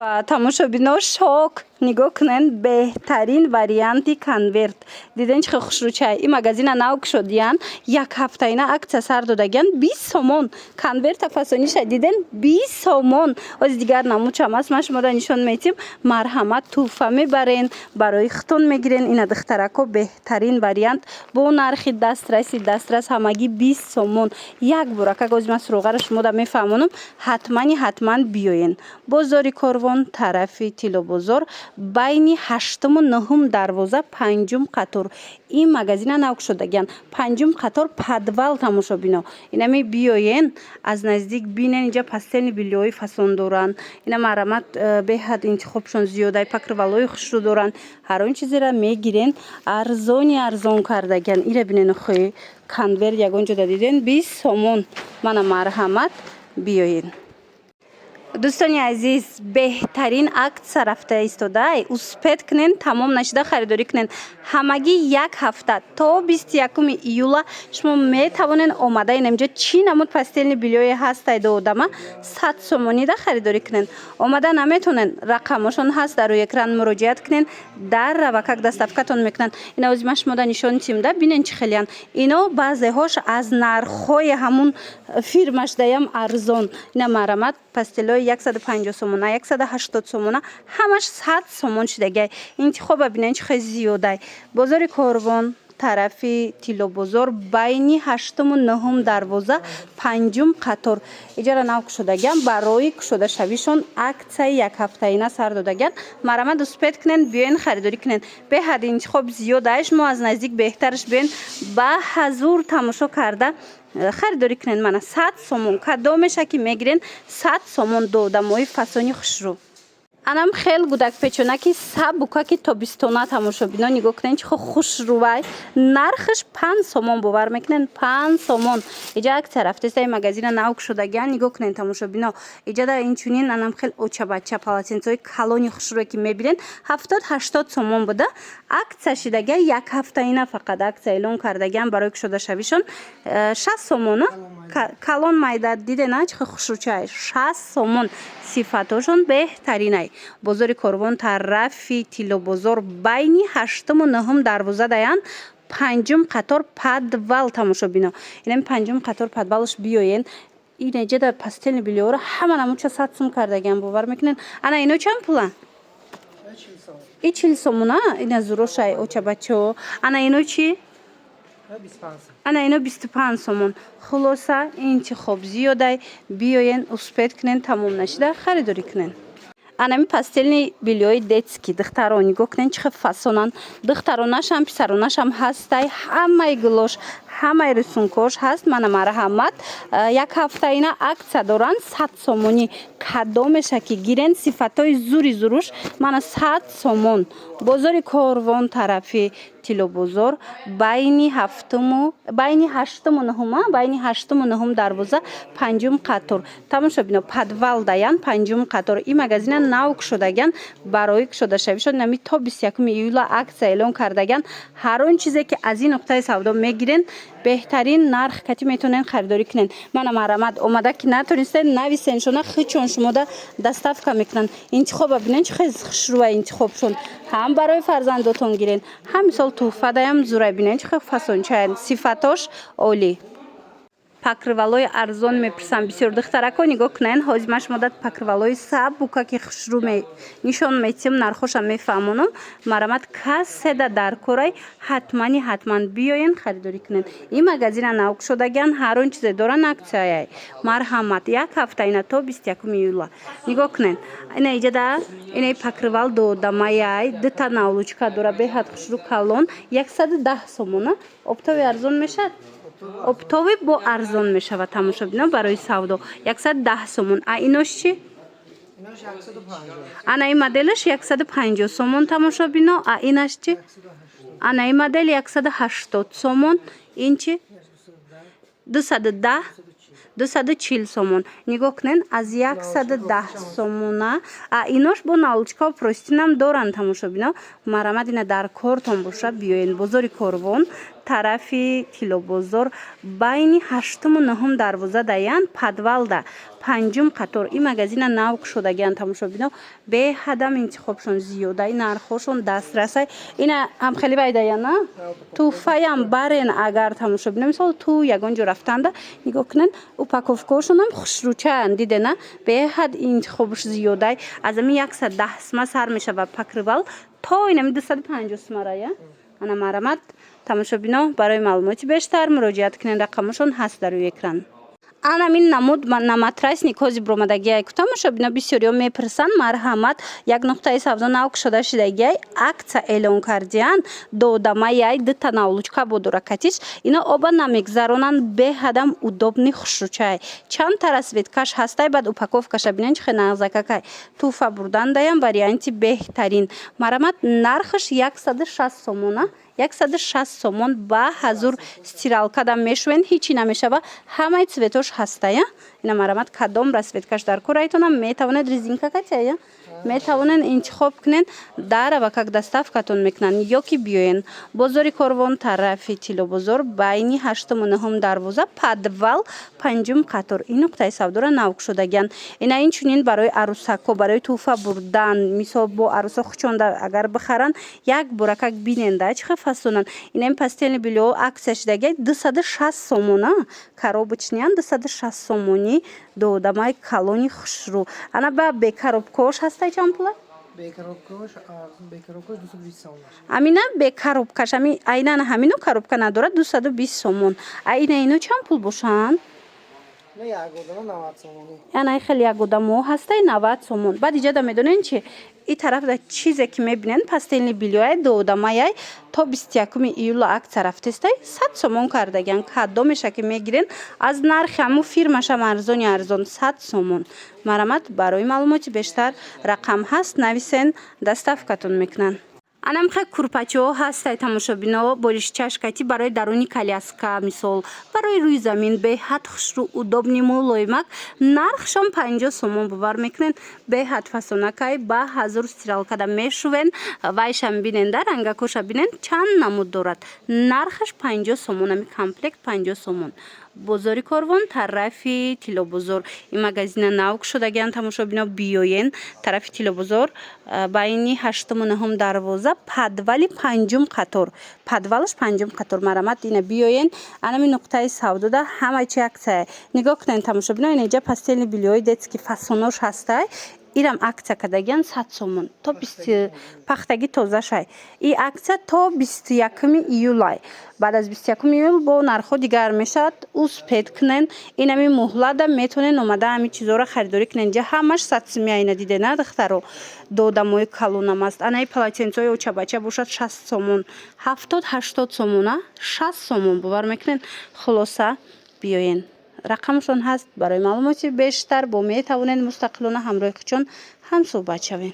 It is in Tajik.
тамошобино шок нигоҳ кунед беҳтарин варианти конверт диден чӣ хушрӯчай ин магазина нав шудиян як ҳафтаина акция сар додагиян 20 сомон конверта фасониша диден 20 сомон ози дигар намучам аст ма шуморо нишон метим марҳамат туҳфа мебарен барои хитон мегирен ина духтарако беҳтарин вариант бо нархи дастрас ҳамагӣ 20 сомон як бурака гози ма суроғаро шумода мефаҳмонам ҳатман биёен бозори корвон тарафи тилобозор байни 8-му 9-ум дарвоза 5-ум қатор ин магазина нав шудагиян 5-ум қатор подвал тамошобино инами биёен аз наздик бинен инҷа пастелни билёи фасон доранд ина марҳамат беҳад интихобшон зиёда покрывалои хушрӯ доранд ҳар он чизеро мегирен арзон кардагиян ира бинен хои конверт ягон ҷода диден 20 сомон мана марҳамат биёен дӯстони азиз беҳтарин акция рафта истодае успед кунен тамом нашуда харидорӣ кунен ҳамагӣ як ҳафта то 21 июла шумо метавонен омада инамҷо чӣ намуд пастелни билёе ҳастай додама 100 сомонида харидорӣ кунен омада наметонен рақамошон ҳаст дар рӯи экран муроҷиат кунен даррава как доставкатон мекунанд ина ози ма шумода нишон тимда бинен чӣ хелиян ино баъзеҳош аз нархҳои ҳамун фирмашдаям арзон ина марҳамат пастелои 150 сомона 180 сомона ҳамаш 100 сомон шудагай интихоба бинен чӣ хел зиёдай бозори корвон тарафи тилобозор байни 8-му 9-ум дарвоза 5-ум қатор иҷара нав кушодагиян барои кушодашавишон аксияи як ҳафтаина сар додагиян марҳамат успед кунен биёен харидорӣ кунен беҳад интихоб зиёда шумо аз наздик беҳтараш биёен ба ҳазур тамошо карда харидорӣ кунен мана 100 сомон кадомеша ки мегирен 100 сомон додамои фасони хушрӯ анам хел гудакпечонаки сабука ки тобистона тамошобино нигоҳ кунен чихо хушрӯвай нархаш 5 сомон бовар мекунен 5 сомон иҷа акция рафтеста ин магазина нав кушодагиян нигоҳ кунен тамошобино иҷада инчунин анам хел очабача полотенцои калони хушрӯе ки мебинен 70-80 сомон буда акция шидагия як ҳафтаина фақат акция эълон кардагиян барои кушодашавишон 60 сомон калон майда дидена чихо хушрӯчай 60 сомон сифатошон беҳтаринай бозори корвон тарафи тилобозор байни 8-му 9-ум дарвоза даян 5-ум қатор подвал тамошобино инами 5-ум қатор подвалш биёен ина ҷада пастелни билёро ҳама намуча 100 сом кардагиян бовар мекунен ана ино чанд пула и 40 сомона ина зурошай очабачо ана ино чи ана ино 25 сомон хулоса интихоб зиёдай биёен успед кунен тамом нашуда харидорӣ кунен анами пастелни билёи детски духтаро нигоҳ кунен чихе фасонан духтаронашам писаронашам ҳастай ҳамаи гулош ҳамаи рисункош ҳаст мана марҳамат як ҳафтаина акция доранд 100 сомонӣ кадомеша ки гирен сифатои зури зуруш мана 100 сомон бозори корвон тарафи тилобозор байни 8-му 9-ум дарвоза 5-ум қатор тамошобино подвал даян 5-ум қатор ин магазина нав кушодагиян барои кушодашавишон нами то 21 июла акция эълон кардагиян ҳар он чизе ки аз ин нуқтаи савдо мегирен беҳтарин нарх кати метонен харидорӣ кунен мана марҳамат омада ки натонистен нависен шона хичон шумода доставка мекунанд интихоба бинен чӣ хел хушрӯа интихобшон ҳам барои фарзандотон гирен ҳам мисол туҳфа даям зура бинен чӣ хел фасончаен сифатош олӣ покрывалои арзон мепурсам бисёр духтарако нигоҳ кунен ҳозир ма шумо дад покрывалои сабука ки хушрӯ нишон метим нархоша мефаҳмонам марҳамат касседа дар корай ҳатман биёен харидорӣ кунен ин магазина нав кушодагиян ҳар он чизе доран акцияяй марҳамат як ҳафтаина то 21 июла нигоҳ кунен ина иҷада инаи покрывал додамаяй дита навлучка дора беҳад хушрӯ калон 110 сомона оптови арзон мешавад оптови бо арзон мешавад тамошобино барои савдо 110 сомон а инош чи ана ин моделаш 150 сомон тамошобино а инаш чи ана ин модел 180 сомон ин чи 240 сомон нигоҳ кунен аз 110 сомона а инош бо навлучкао простинам доранд тамошобино марҳамат ина дар кортон боша биёен бозори корвон тарафи Тилобозор байни 8-му 9-ум дарвоза даян подвалда 5-ум қатор ин магазина нав кушодагиан тамошобино беҳадам интихобшон зиёдаи нархошон дастрасай ина ҳам хеле байдаяна туҳфаям барен агар тамошобино мисол ту ягон ҷо рафтанда нигоҳ кунен упаковкаҳошонам хушрӯчаан дидена беҳад интихобш зиёдай аз ами 110 сма сар мешава покрывал то инами 250 смарая ана марамат тамошобино барои маълумоти бештар муроҷиат кунен рақамашон ҳаст дар рӯи экран анамин намуд на матрасник ҳозир бромадагиай ку тамошобино бисёриҳо мепурсанд марҳамат як нуқтаи савдо нав кушода шидагиай акция эълон кардиан додамаяй дыта навлучка бодуракатиш ино оба намегзаронанд беҳадам удобни хушрӯчаи чанд тарасветкаш ҳастай баъд упаковкаша бинен чихе нағзакакай туҳфа бурдандаям варианти беҳтарин марҳамат нархаш 160 сомона 160 сомон ба ҳазур стиралкадам мешувен ҳичи намешава ҳамаи цветош ҳастая ина марҳамат кадом расветкаш дар кор айтонам метавонед резинкакатяя метавонен интихоб кунен дарава как доставкатон мекунанд ё ки биёен бозори корвон тарафи Тилобозор байни 8-му 9-ум дарвоза подвал 5-ум қатор ин нуқтаи савдора нав кушодагианд ина инчунин барои арӯсакҳо барои туҳфа бурдан мисол бо арӯсо хучонда агар бихаранд як боракак биненда чихе фасонанд инаин пастелни билёҳо аксия шидагиай 260 сомона коробочниян 260 сомонӣ додамаи калони хушрӯ ана ба бекоробкош ҳастай чанд пула бекоробкош 220 сомон амина бекоробкаш ами айнан ҳамино коробка надорад 220 сомон айна ино чанд пул бошанд яна хеле як одамо ҳастай 90 сомон баъд иҷада медонен чи ин тарафда чизе ки мебинен пастелни билёяй додамаяй то 21 июла акция рафтестай 100 сомон кардагиан кадомеша ки мегирен аз нархи ҳамун фирмашам арзони арзон 100 сомон марҳамат барои маълумоти бештар рақам ҳаст нависен доставкатон мекунанд анамхе курпачаҳо ҳастай тамошобино боришчашкати барои даруни коляска мисол барои рӯи замин беҳад хушрӯ удобни мулоимак нархшон 50 сомон бовар мекунен беҳад фасонакай ба ҳазур стиралкада мешувен вайшам биненда рангакоша бинен чанд намуд дорад нархаш 50 сомон ами комплект 50 сомон бозори корвон тарафи Тилобозор ин магазина нав кушодагиан тамошобино биёен тарафи Тилобозор байни 8-му 9-ум дарвоза подвали 5-ум қатор подвалаш 5-ум қатор марҳамат ина биёен анами нуқтаи савдода ҳама чи акция нигоҳ кунен тамошобино ин иҷа пастелни билёи детски фасонош ҳастай ирам акция кардагиан 100 сомон то 20 пахтаги тозашай и акция то 21 июлай баъд аз 21 июл бо нархҳо дигар мешавад успед кунен инами муҳлада метавонен омада ҳами чизоро харидорӣ кунен ҷа ҳамаш 100 сомия ина дидена духтаро додамои калонам аст анаи полотенцои очабача бошад 60 сомон 70-80 сомона 60 сомон бовар мекунен хулоса биёен рақамшон ҳаст барои маълумоти бештар бо метавонен мустақилона ҳамроҳи хучон ҳамсӯҳбат шавем